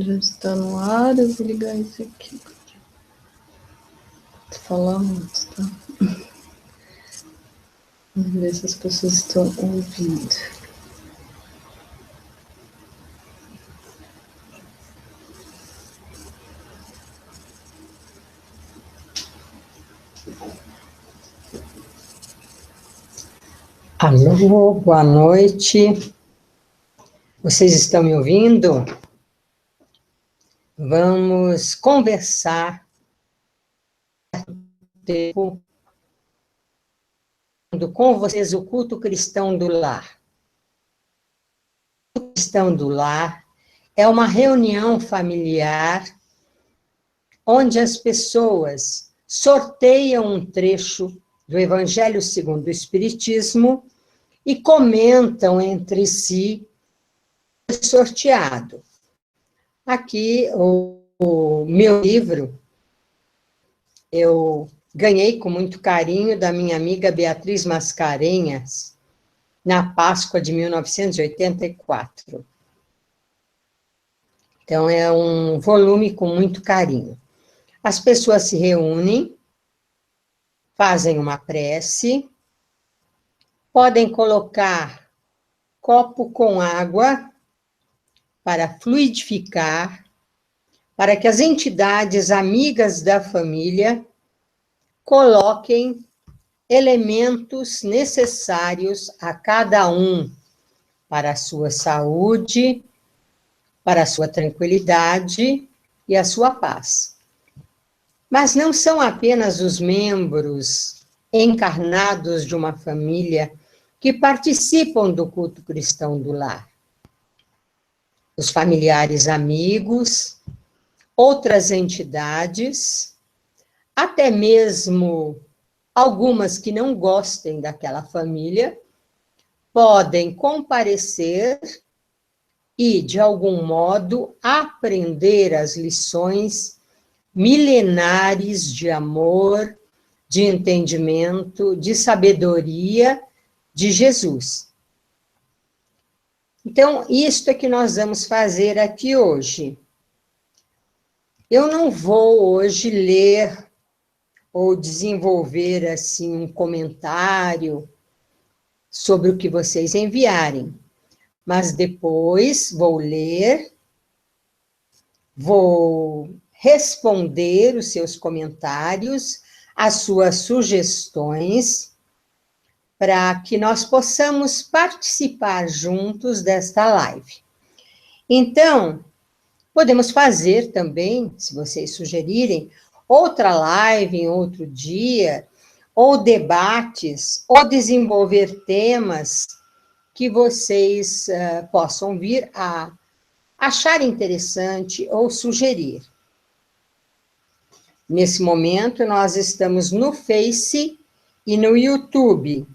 Já está no ar, eu vou ligar isso aqui. Vou falar muito, tá? Vamos ver se as pessoas estão ouvindo. Alô, boa noite. Vocês estão me ouvindo? Vamos conversar com vocês o culto cristão do lar. O culto cristão do lar é uma reunião familiar onde as pessoas sorteiam um trecho do Evangelho segundo o Espiritismo e comentam entre si o sorteado. Aqui, o meu livro, eu ganhei com muito carinho da minha amiga Beatriz Mascarenhas, na Páscoa de 1984. Então, é um volume com muito carinho. As pessoas se reúnem, fazem uma prece, podem colocar copo com água para fluidificar, para que as entidades amigas da família coloquem elementos necessários a cada um para a sua saúde, para a sua tranquilidade e a sua paz. Mas não são apenas os membros encarnados de uma família que participam do culto cristão do lar. Os familiares amigos, outras entidades, até mesmo algumas que não gostem daquela família, podem comparecer e, de algum modo, aprender as lições milenares de amor, de entendimento, de sabedoria de Jesus. Então, isto é que nós vamos fazer aqui hoje. Eu não vou hoje ler ou desenvolver, assim, um comentário sobre o que vocês enviarem, mas depois vou ler, vou responder os seus comentários, as suas sugestões, para que nós possamos participar juntos desta live. Então, podemos fazer também, se vocês sugerirem, outra live em outro dia, ou debates, ou desenvolver temas que vocês possam vir a achar interessante ou sugerir. Nesse momento, nós estamos no Face e no YouTube,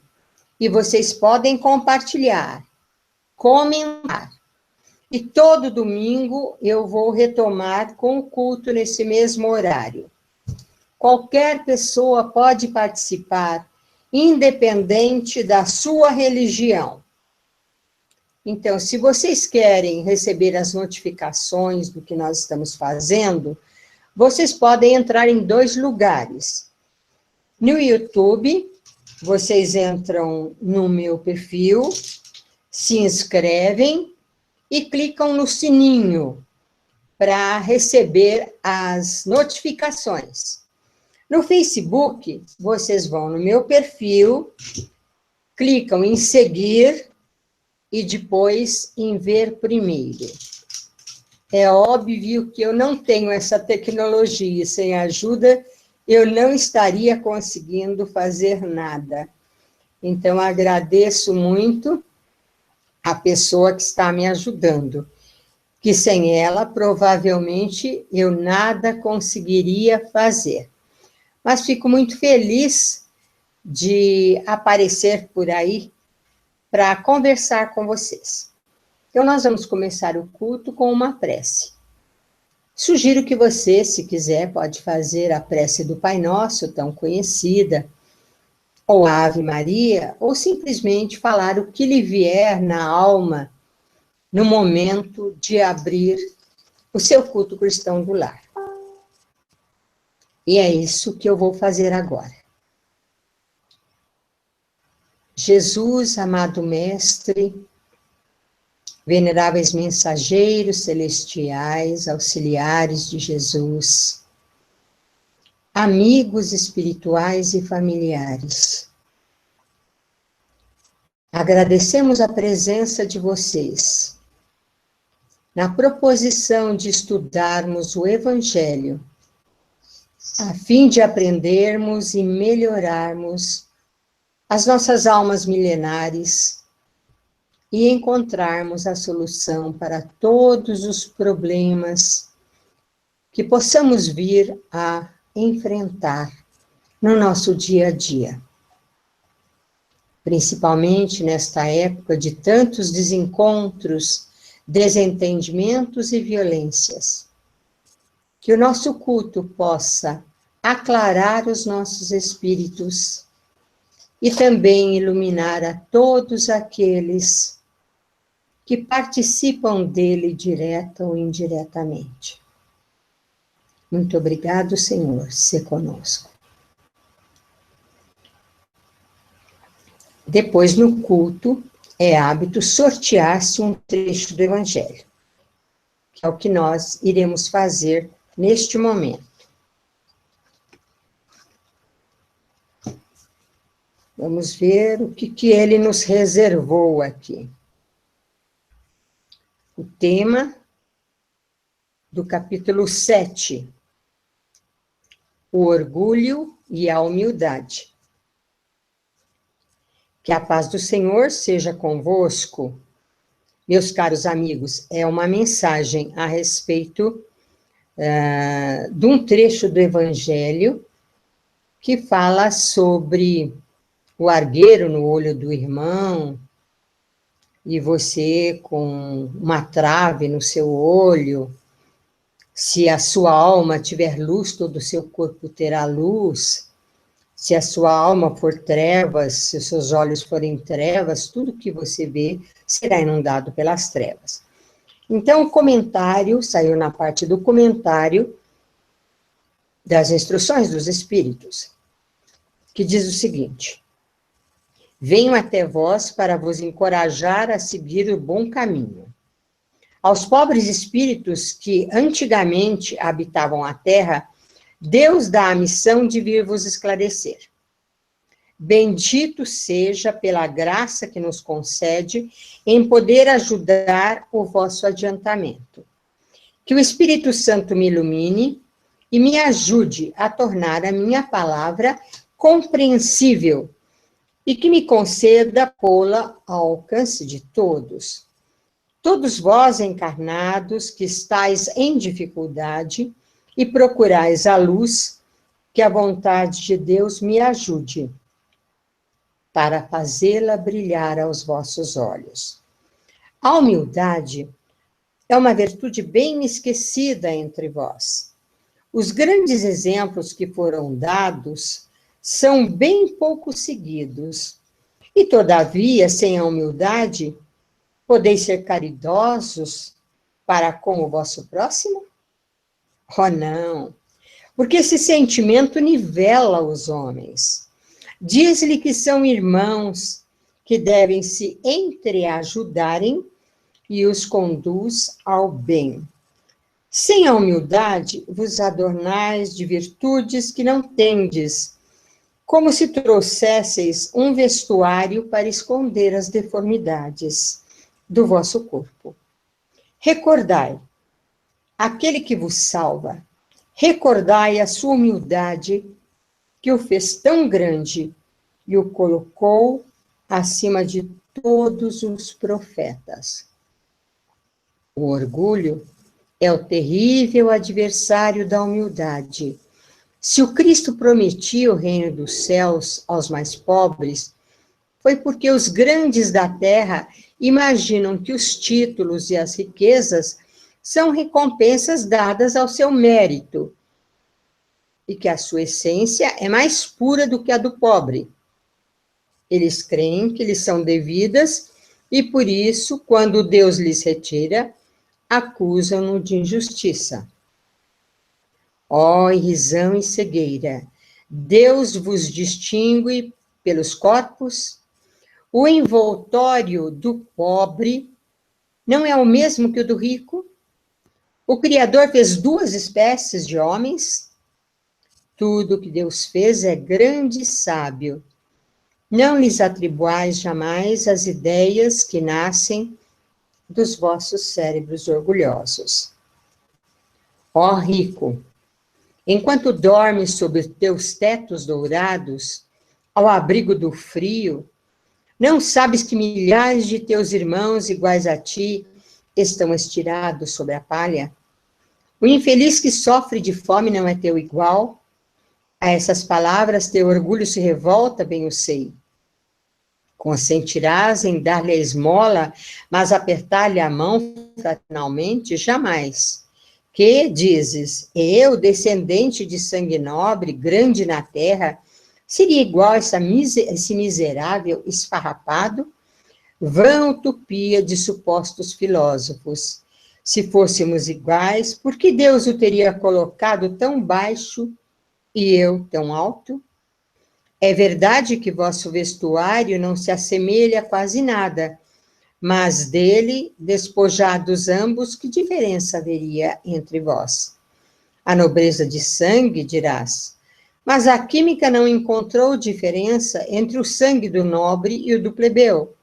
e vocês podem compartilhar, comentar. E todo domingo eu vou retomar com o culto nesse mesmo horário. Qualquer pessoa pode participar, independente da sua religião. Então, se vocês querem receber as notificações do que nós estamos fazendo, vocês podem entrar em 2 lugares. No YouTube, vocês entram no meu perfil, se inscrevem e clicam no sininho para receber as notificações. No Facebook, vocês vão no meu perfil, clicam em seguir e depois em ver primeiro. É óbvio que eu não tenho essa tecnologia, sem ajuda eu não estaria conseguindo fazer nada. Então, agradeço muito a pessoa que está me ajudando, que sem ela, provavelmente, eu nada conseguiria fazer. Mas fico muito feliz de aparecer por aí para conversar com vocês. Então, nós vamos começar o culto com uma prece. Sugiro que você, se quiser, pode fazer a prece do Pai Nosso, tão conhecida, ou a Ave Maria, ou simplesmente falar o que lhe vier na alma no momento de abrir o seu culto cristão do lar. E é isso que eu vou fazer agora. Jesus, amado Mestre, veneráveis mensageiros celestiais, auxiliares de Jesus, amigos espirituais e familiares, agradecemos a presença de vocês na proposição de estudarmos o Evangelho, a fim de aprendermos e melhorarmos as nossas almas milenares e encontrarmos a solução para todos os problemas que possamos vir a enfrentar no nosso dia a dia. Principalmente nesta época de tantos desencontros, desentendimentos e violências. Que o nosso culto possa aclarar os nossos espíritos e também iluminar a todos aqueles que participam dele direta ou indiretamente. Muito obrigado, Senhor, se conosco. Depois, no culto, é hábito sortear-se um trecho do Evangelho, que é o que nós iremos fazer neste momento. Vamos ver o que ele nos reservou aqui. O tema do capítulo 7, o orgulho e a humildade. Que a paz do Senhor seja convosco. Meus caros amigos, é uma mensagem a respeito de um trecho do Evangelho que fala sobre o argueiro no olho do irmão e você com uma trave no seu olho. Se a sua alma tiver luz, todo o seu corpo terá luz. Se a sua alma for trevas, se os seus olhos forem trevas, tudo que você vê será inundado pelas trevas. Então, o comentário, saiu na parte do comentário das instruções dos Espíritos, que diz o seguinte: venho até vós para vos encorajar a seguir o bom caminho. Aos pobres espíritos que antigamente habitavam a terra, Deus dá a missão de vir vos esclarecer. Bendito seja pela graça que nos concede em poder ajudar o vosso adiantamento. Que o Espírito Santo me ilumine e me ajude a tornar a minha palavra compreensível e que me conceda pô-la ao alcance de todos. Todos vós encarnados que estáis em dificuldade e procurais a luz, que a vontade de Deus me ajude para fazê-la brilhar aos vossos olhos. A humildade é uma virtude bem esquecida entre vós. Os grandes exemplos que foram dados são bem pouco seguidos, e todavia, sem a humildade, podeis ser caridosos para com o vosso próximo? Oh, não, porque esse sentimento nivela os homens. Diz-lhe que são irmãos, que devem se entreajudarem e os conduz ao bem. Sem a humildade, vos adornais de virtudes que não tendes, como se trouxesseis um vestuário para esconder as deformidades do vosso corpo. Recordai aquele que vos salva, recordai a sua humildade, que o fez tão grande e o colocou acima de todos os profetas. O orgulho é o terrível adversário da humildade. Se o Cristo prometia o reino dos céus aos mais pobres, foi porque os grandes da terra imaginam que os títulos e as riquezas são recompensas dadas ao seu mérito, e que a sua essência é mais pura do que a do pobre. Eles creem que lhes são devidas, e por isso, quando Deus lhes retira, acusam-no de injustiça. Ó irrisão e cegueira, Deus vos distingue pelos corpos? O envoltório do pobre não é o mesmo que o do rico? O Criador fez duas espécies de homens? Tudo que Deus fez é grande e sábio. Não lhes atribuais jamais as ideias que nascem dos vossos cérebros orgulhosos. Ó rico, enquanto dormes sob teus tetos dourados, ao abrigo do frio, não sabes que milhares de teus irmãos iguais a ti estão estirados sobre a palha? O infeliz que sofre de fome não é teu igual? A essas palavras teu orgulho se revolta, bem eu sei. Consentirás em dar-lhe a esmola, mas apertar-lhe a mão fraternalmente? Jamais. Que, dizes, eu, descendente de sangue nobre, grande na terra, seria igual a esse miserável esfarrapado? Vã utopia de supostos filósofos. Se fôssemos iguais, por que Deus o teria colocado tão baixo e eu tão alto? É verdade que vosso vestuário não se assemelha a quase nada, mas dele, despojados ambos, que diferença haveria entre vós? A nobreza de sangue, dirás, mas a química não encontrou diferença entre o sangue do nobre e o do plebeu,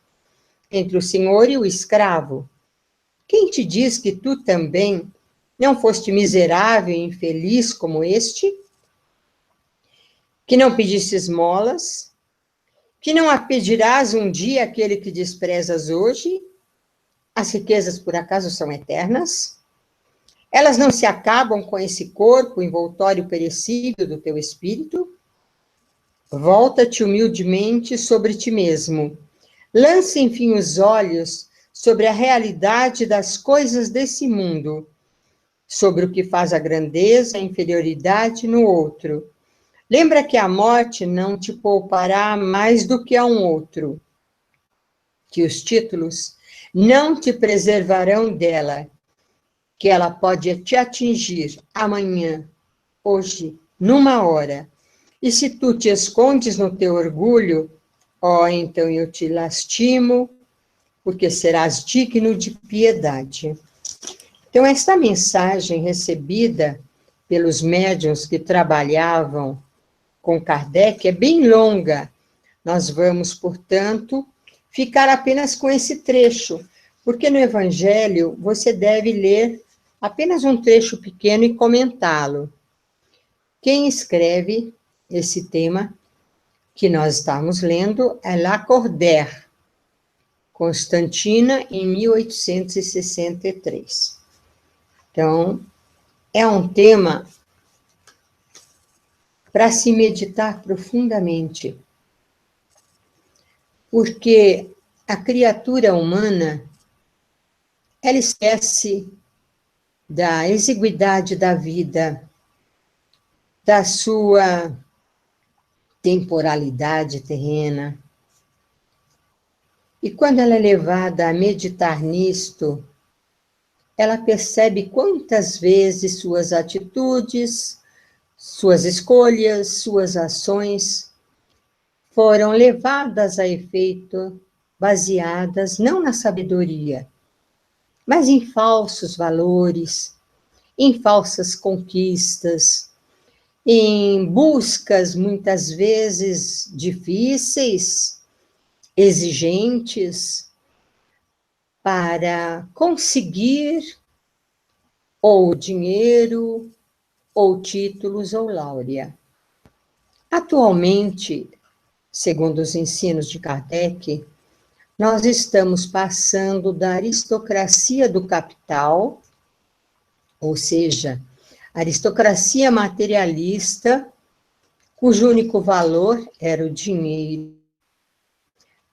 entre o senhor e o escravo. Quem te diz que tu também não foste miserável e infeliz como este? Que não pediste esmolas? Que não a pedirás um dia àquele que desprezas hoje? As riquezas, por acaso, são eternas? Elas não se acabam com esse corpo envoltório perecível do teu espírito? Volta-te humildemente sobre ti mesmo. Lança, enfim, os olhos sobre a realidade das coisas desse mundo, sobre o que faz a grandeza e a inferioridade no outro. Lembra que a morte não te poupará mais do que a um outro, que os títulos não te preservarão dela, que ela pode te atingir amanhã, hoje, numa hora. E se tu te escondes no teu orgulho, então eu te lastimo, porque serás digno de piedade. Então, esta mensagem recebida pelos médiuns que trabalhavam com Kardec é bem longa. Nós vamos, portanto, ficar apenas com esse trecho, porque no Evangelho você deve ler apenas um trecho pequeno e comentá-lo. Quem escreve esse tema que nós estamos lendo é Lacordaire, Constantina, em 1863. Então, é um tema para se meditar profundamente, porque a criatura humana, ela esquece da exiguidade da vida, da sua temporalidade terrena. E quando ela é levada a meditar nisto, ela percebe quantas vezes suas atitudes, suas escolhas, suas ações foram levadas a efeito baseadas não na sabedoria, mas em falsos valores, em falsas conquistas, em buscas muitas vezes difíceis, exigentes, para conseguir ou dinheiro, ou títulos, ou láurea. Atualmente, segundo os ensinos de Kardec, nós estamos passando da aristocracia do capital, ou seja, aristocracia materialista, cujo único valor era o dinheiro,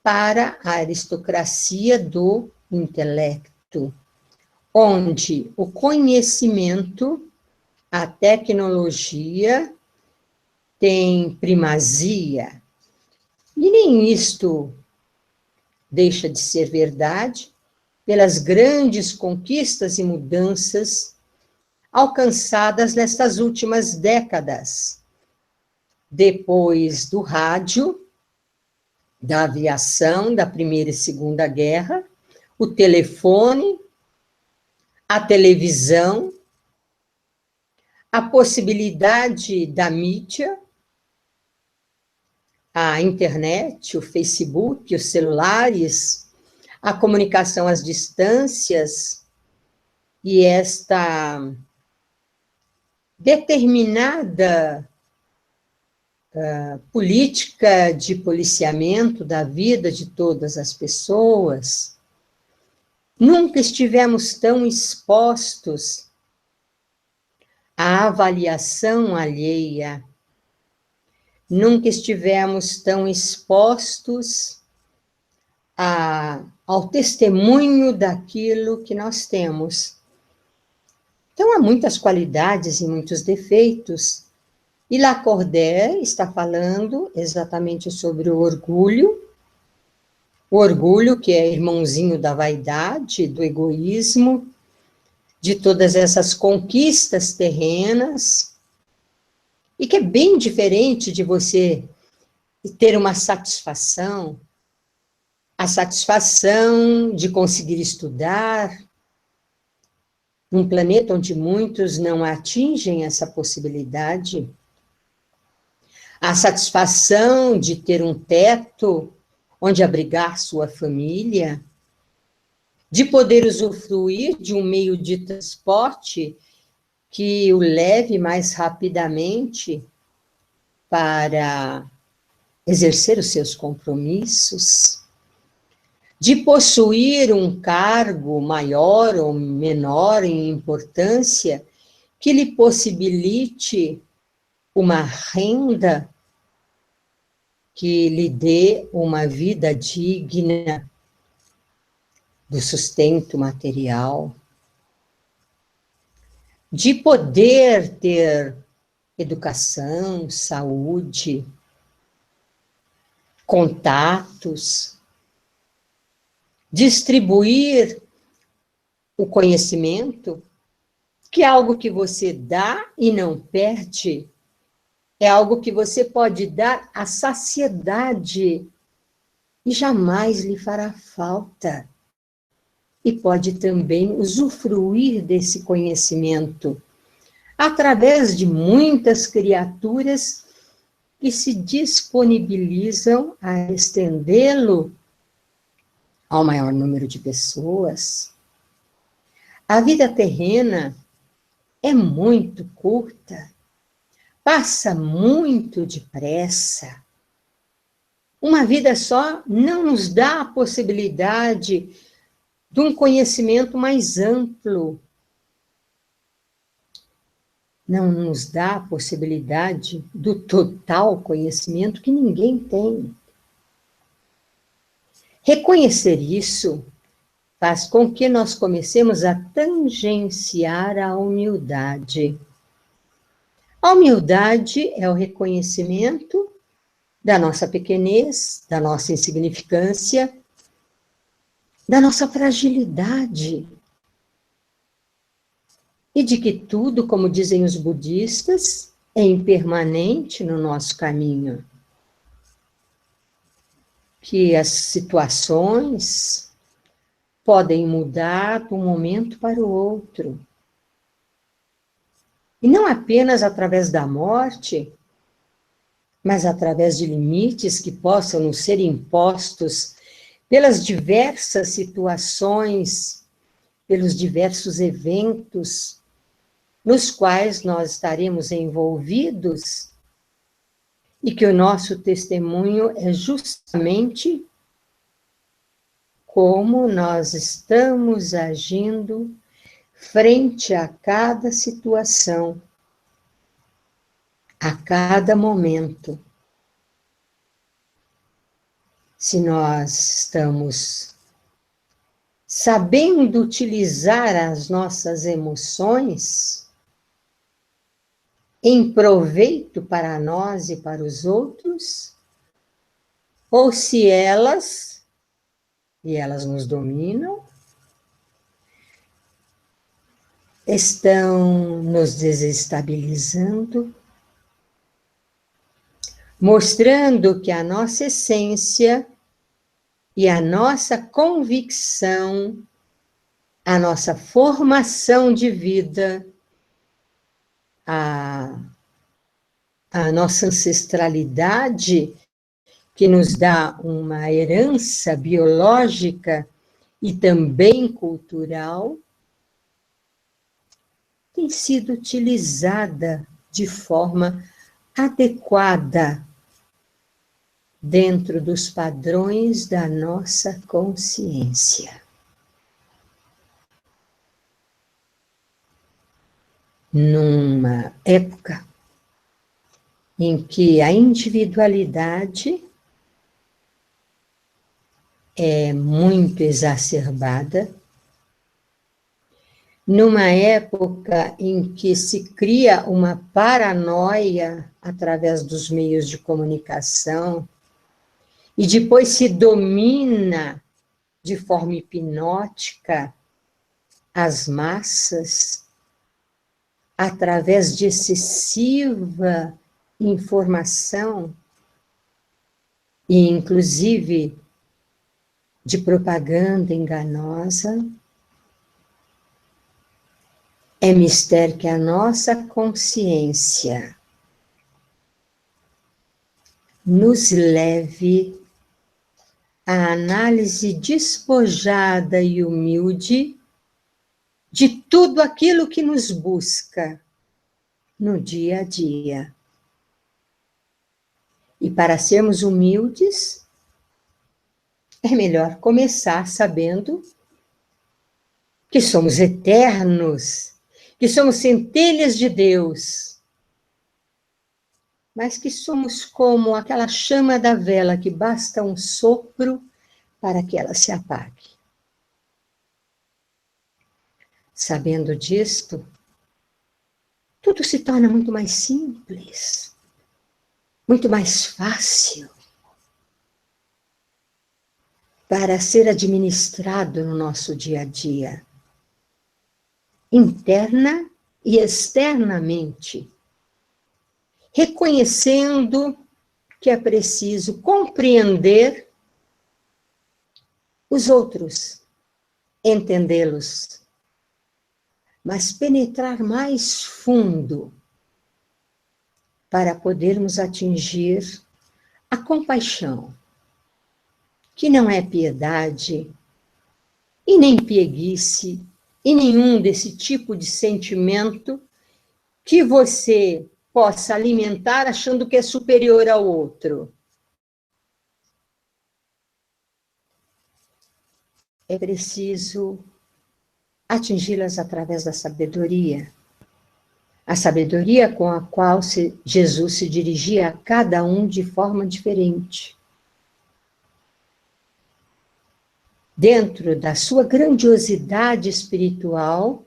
para a aristocracia do intelecto, onde o conhecimento, a tecnologia tem primazia, e nem isto deixa de ser verdade, pelas grandes conquistas e mudanças alcançadas nestas últimas décadas, depois do rádio, da aviação, da Primeira e Segunda Guerra, o telefone, a televisão, a possibilidade da mídia, a internet, o Facebook, os celulares, a comunicação às distâncias e esta determinada política de policiamento da vida de todas as pessoas. Nunca estivemos tão expostos à avaliação alheia. Nunca estivemos tão expostos ao testemunho daquilo que nós temos. Então, há muitas qualidades e muitos defeitos. E Lacordaire está falando exatamente sobre o orgulho que é irmãozinho da vaidade, do egoísmo, de todas essas conquistas terrenas, e que é bem diferente de você ter uma satisfação, a satisfação de conseguir estudar, num planeta onde muitos não atingem essa possibilidade, a satisfação de ter um teto onde abrigar sua família, de poder usufruir de um meio de transporte que o leve mais rapidamente para exercer os seus compromissos, de possuir um cargo maior ou menor em importância que lhe possibilite uma renda que lhe dê uma vida digna do sustento material, de poder ter educação, saúde, contatos, distribuir o conhecimento, que é algo que você dá e não perde, é algo que você pode dar à saciedade e jamais lhe fará falta. E pode também usufruir desse conhecimento através de muitas criaturas que se disponibilizam a estendê-lo ao maior número de pessoas. A vida terrena é muito curta, passa muito depressa. Uma vida só não nos dá a possibilidade de um conhecimento mais amplo. Não nos dá a possibilidade do total conhecimento que ninguém tem. Reconhecer isso faz com que nós comecemos a tangenciar a humildade. A humildade é o reconhecimento da nossa pequenez, da nossa insignificância, da nossa fragilidade. E de que tudo, como dizem os budistas, é impermanente no nosso caminho. Que as situações podem mudar de um momento para o outro. E não apenas através da morte, mas através de limites que possam nos ser impostos pelas diversas situações, pelos diversos eventos nos quais nós estaremos envolvidos, e que o nosso testemunho é justamente como nós estamos agindo frente a cada situação, a cada momento. Se nós estamos sabendo utilizar as nossas emoções em proveito para nós e para os outros, ou se elas nos dominam, estão nos desestabilizando, mostrando que a nossa essência e a nossa convicção, a nossa formação de vida, a nossa ancestralidade, que nos dá uma herança biológica e também cultural, tem sido utilizada de forma adequada dentro dos padrões da nossa consciência. Numa época em que a individualidade é muito exacerbada, numa época em que se cria uma paranoia através dos meios de comunicação e depois se domina de forma hipnótica as massas através de excessiva informação e inclusive de propaganda enganosa, é mister que a nossa consciência nos leve à análise despojada e humilde de tudo aquilo que nos busca no dia a dia. E para sermos humildes, é melhor começar sabendo que somos eternos, que somos centelhas de Deus, mas que somos como aquela chama da vela que basta um sopro para que ela se apague. Sabendo disto, tudo se torna muito mais simples, muito mais fácil para ser administrado no nosso dia a dia, interna e externamente, reconhecendo que é preciso compreender os outros, entendê-los, mas penetrar mais fundo para podermos atingir a compaixão, que não é piedade e nem pieguice e nenhum desse tipo de sentimento que você possa alimentar achando que é superior ao outro. É preciso atingi-las através da sabedoria. A sabedoria com a qual Jesus se dirigia a cada um de forma diferente. Dentro da sua grandiosidade espiritual,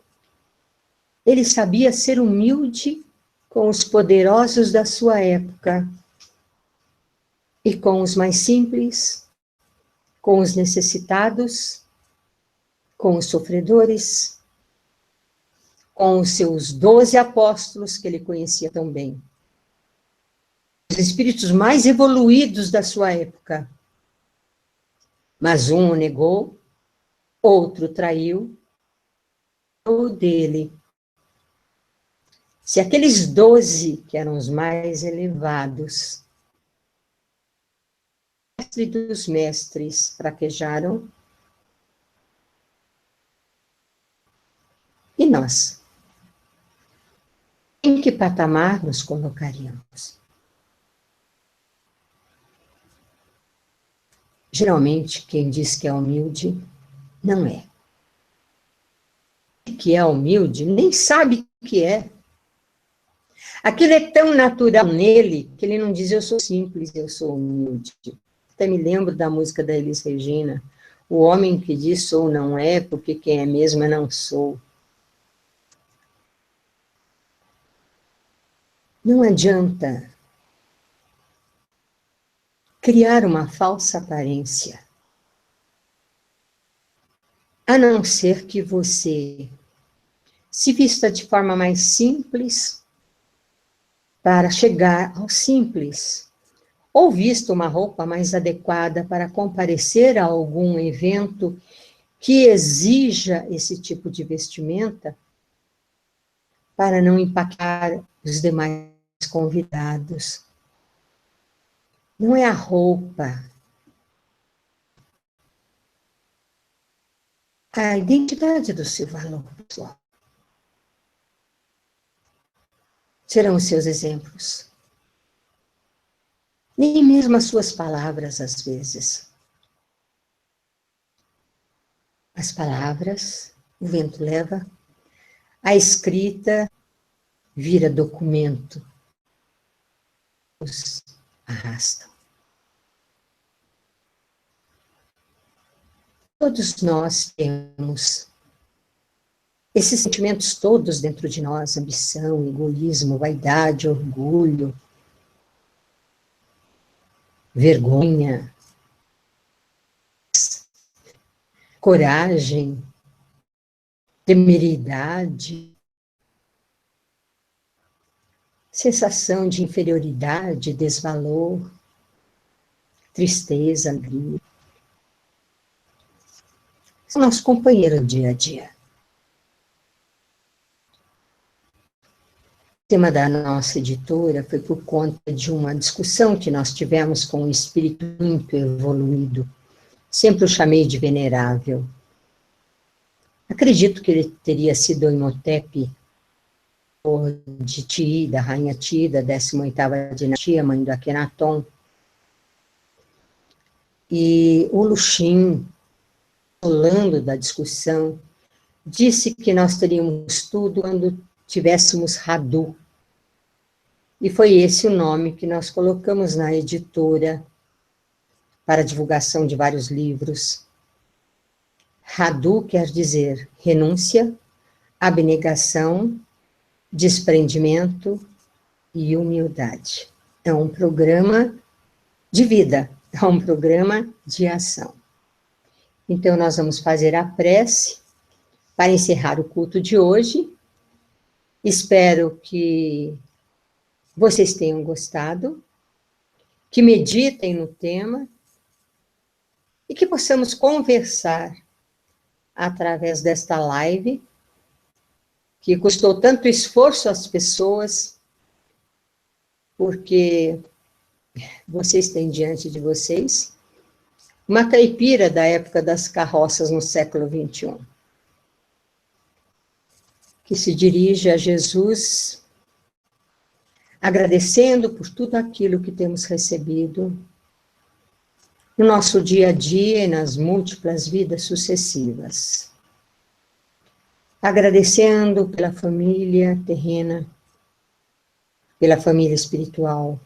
ele sabia ser humilde com os poderosos da sua época e com os mais simples, com os necessitados, com os sofredores, com os seus 12 apóstolos, que ele conhecia tão bem. Os espíritos mais evoluídos da sua época. Mas um o negou, outro traiu, o dele. Se aqueles 12, que eram os mais elevados, mestre dos mestres, fraquejaram, e nós? Em que patamar nos colocaríamos? Geralmente, quem diz que é humilde, não é. Que é humilde, nem sabe o que é. Aquilo é tão natural nele, que ele não diz, eu sou simples, eu sou humilde. Até me lembro da música da Elis Regina, o homem que diz sou não é, porque quem é mesmo é não sou. Não adianta criar uma falsa aparência, a não ser que você se vista de forma mais simples, para chegar ao simples, ou vista uma roupa mais adequada para comparecer a algum evento que exija esse tipo de vestimenta, para não impactar os demais convidados. Não é a roupa, a identidade do seu valor pessoal. Serão os seus exemplos. Nem mesmo as suas palavras, às vezes. As palavras, o vento leva, a escrita vira documento, os arrastam. Todos nós temos esses sentimentos todos dentro de nós, ambição, egoísmo, vaidade, orgulho, vergonha, coragem, temeridade, sensação de inferioridade, desvalor, tristeza, alegria. São nosso companheiro do dia a dia. O tema da nossa editora foi por conta de uma discussão que nós tivemos com um espírito muito evoluído. Sempre o chamei de venerável. Acredito que ele teria sido o Imhotep de Ti, da rainha Ti, da 18ª dinastia, mãe do Akhenaton. E o Luxim, falando da discussão, disse que nós teríamos tudo quando tivéssemos Radu. E foi esse o nome que nós colocamos na editora para divulgação de vários livros. Radu quer dizer renúncia, abnegação, desprendimento e humildade. É um programa de vida, é um programa de ação. Então, nós vamos fazer a prece para encerrar o culto de hoje. Espero que vocês tenham gostado, que meditem no tema e que possamos conversar através desta live, que custou tanto esforço às pessoas, porque vocês têm diante de vocês uma caipira da época das carroças no século XXI, que se dirige a Jesus, agradecendo por tudo aquilo que temos recebido no nosso dia a dia e nas múltiplas vidas sucessivas. Agradecendo pela família terrena, pela família espiritual,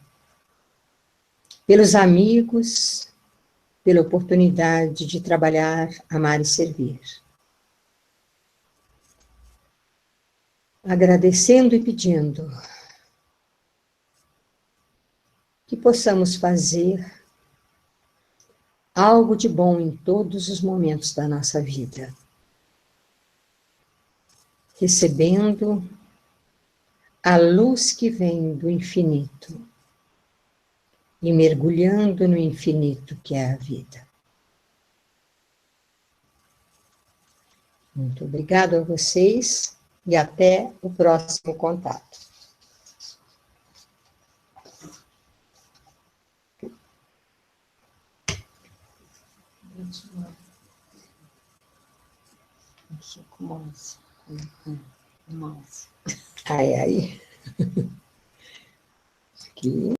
pelos amigos, pela oportunidade de trabalhar, amar e servir. Agradecendo e pedindo que possamos fazer algo de bom em todos os momentos da nossa vida, recebendo a luz que vem do infinito e mergulhando no infinito que é a vida. Muito obrigado a vocês e até o próximo contato. Ai, ai. Aqui.